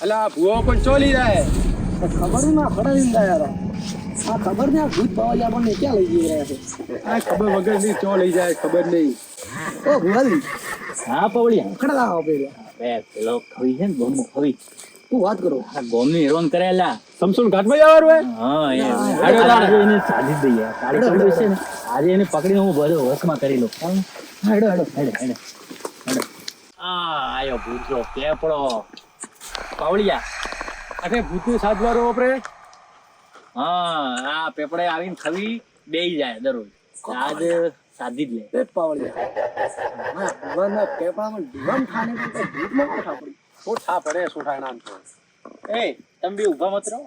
અલા ભૂવો પણ ચોલી જાય. ખબર ના પડે યાર. આ ખબર ને આ ભૂત પાવાજી આપણને ક્યાં લઈ જઈ રહ્યા છે. આ ખબર વગર ની ચો લઈ જાય ખબર નહીં. ઓ ભુવાજી. હા પવળિયા. ખડા આવો પેલા. બે પેલો ખવી છે ને ગોમ ખવી. તું વાત કરો. આ ગોમ ની હેરોન કરેલા. સમસુન ઘાટમાં જવાનું હે. હા એ હાડો આજે એને સાધી દઈએ. કાળી કાળી છે ને આજે એને પકડીને હું બધો વશમાં કરી લઉં. હેડો હેડો હેડે હેડે હેડે. આયો ભૂતરો કેપડો પવળિયા. અરે ભૂતું સાધવારો આપણે. હા આ પેપડે આવીને ખવી બેહી જાય દરરોજ. આજ સાધી જ લે. પેટ પાવળિયા. હા ભુવાના પેપડામાં દીવામ ખાને તો ભૂતમાં કોઠા પડી. સોઠા પડે સોઠા નામ તો. એ તમે બી ઊભા મત રહો.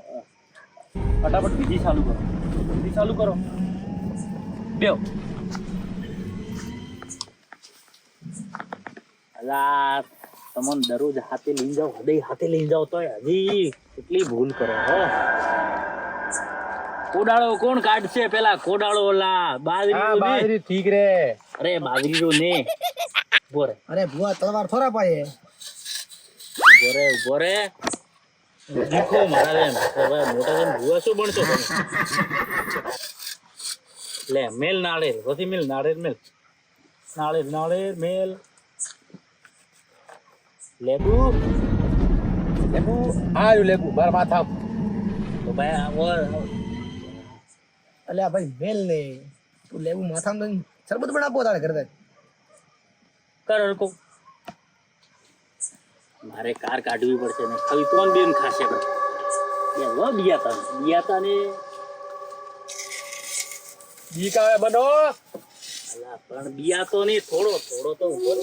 ફટાફટ બીજી ચાલુ કરો. બીજી ચાલુ કરો. બેવ. અલા તમને દરરોજ હાથે લઈને જાઓ, હૃદય હાથે લઈને જાઓ તો હજી કેટલી ભૂલ કરો હો. કોડાળો કોણ કાઢશે? પેલા કોડાળો ઓલા બાજરી ઠીક રે. અરે બાજરી ને બોરે અરે ભુવા તલવાર થોડા પાયે. બોરે બોરે દીખો મારા બેન. હવે મોટા બેન ભૂવા શું બનશો તમે? લે મેલ નાળેર પછી મેલ નાળેર મેલ નાળેર નાળેર મેલ લેબુ લેબુ આયુ લેબુ મારા માથા. તો ભાઈ અલ્યા ભાઈ મેલ ને તું લેવું માથામાં શરબત બનાવો તારે ઘરે. કર હરકો. મારે કાર કાઢવી પડશે ને ખાલી ત્રણ બેન ખાશે બિયાતા ને ઈ કાવે બનો. અલા પણ બિયાતો નહીં થોડો થોડો તો ઉપર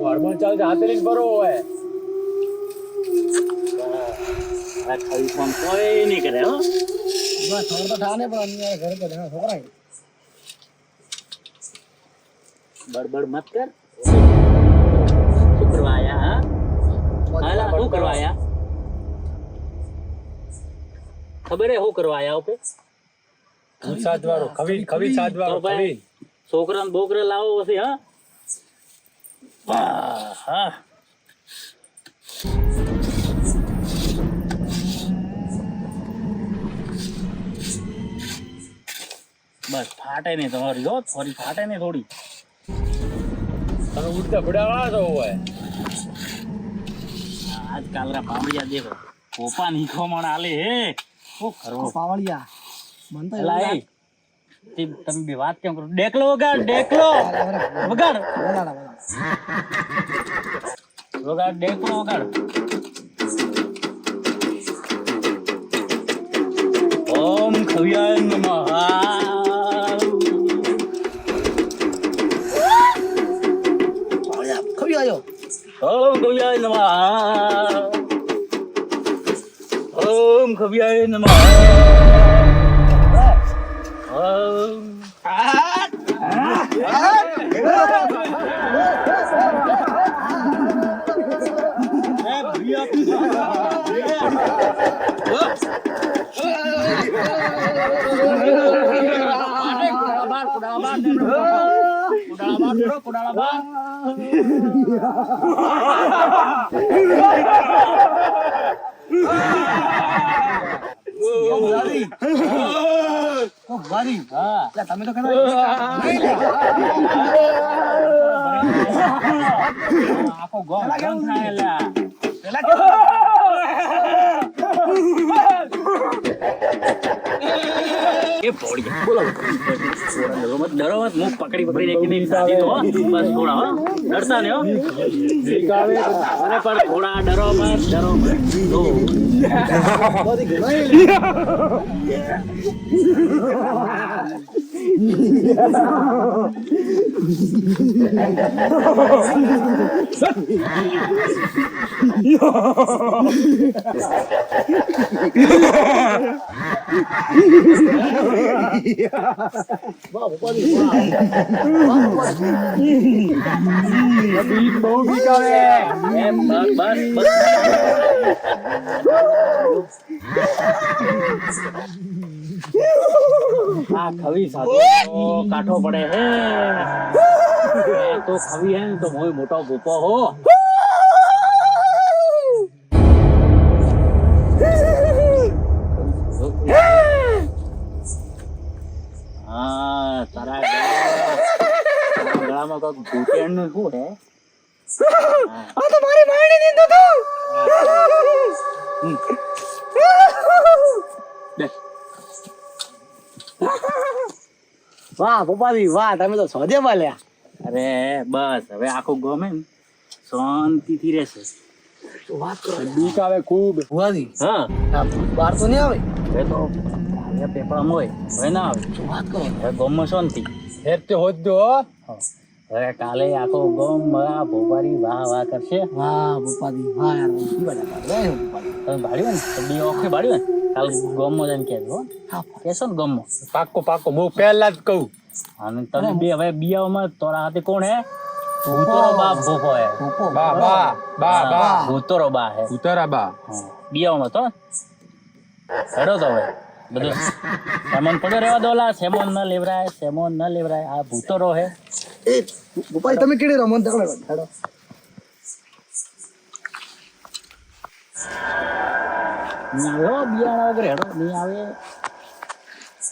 વાળમાં ચાલશે હાથે લઈને ભરો હોય. આ ખાલી ફોન કોઈ નહીં કરે હો. ભુવા થોડ તો ઠાને પણ અન્ય ઘરે તો ઘણા છોકરા. બડબડ મત કર. શું કરવા આયા? હા હાલા શું કરવા આયા? ખબર હે શું કરવા આયા ઓપે? સાધવારો ખવી ખવી સાધવારો તો ભાઈ, ખવી. છોકરા ને બોકરે લાવો પછી. હા હા બસ ફાટે નહીં તમારી હો. થોડી ફાટે નહીં થોડી. તમે ઉડતા ભડાવા તો હોય. આજકાલના પામડિયા દેખો કોપા નીખો મણ આલે હે. શું કરવો પાવળિયા મન તો એલા એ તમે બે વાત કેમ કરો? ડેકલો વગાડ ડેકલો વગાડ વગાડ ડેકલો વગાડ. ઓમ ખવ્યાય નમઃ. ખવી આવ્યો. ઓમ ખવ્યાય નમઃ. ઓમ ખવ્યાય નમઃ. ઓમ તમે તો કહેતા આખો ગોમ થાય. એ પોડી બોલો ડરો મત. મુખ પકડી પકડી એકની સાધી તો બસ થોડા હો. ડરતા ને હો. અને પણ થોડા ડરો મત તો બહુ બીકાવે. એમ બસ બસ આ ખવી સાધુ કાઠો પડે હે. તો ખવી હે તો મોય મોટો ભૂપો હો. ભૂતિયાનું શું હે આ તો મારી માયણી ની દૂધ વાહ પપ્પાજી વાહ તમે તો સોજે પાલ્યા અરે બસ હવે આખું ગમે ને શાંતિથી રહેશે વાત કરો બીક આવે ખૂબ ભુવાજી હા બહાર તો નહીં આવે હવે તો પેપરમાં હોય હવે ના આવે વાત કરો હવે ગમમાં શાંતિ હેર તે હોત દો હવે કાલે આખો ગમ ભોપારી વાહ વાહ કરશે વાહ પપ્પાજી વાહ યાર ઈ બધા કરે પપ્પાજી તમે ભાડ્યું ને તો બે ઓખે ભાડ્યું ને કાલે ગમમાં જઈને કહેજો હો. કહેશો ને ગમમાં પાક્કો પાક્કો હું પહેલા જ કહું અને તમે બે હવે બિયાઓમાં તોરા હાથે કોણ હે ભૂતોરો બા ભોપો હે પોપો બા બા બા બા ભૂતોરો બા હે ઉતારા બા બિયાઓમાં તો હેડો તો હવે બધું સેમોન પડ્યો રહેવા દો લા સેમોન ન લેવરાય આ ભૂતોરો હે એ પપ્પાજી તમે કેડી રમત દકડે હેડો નહીં આવે હો, બિયાણા વગર હેડો નહીં આવે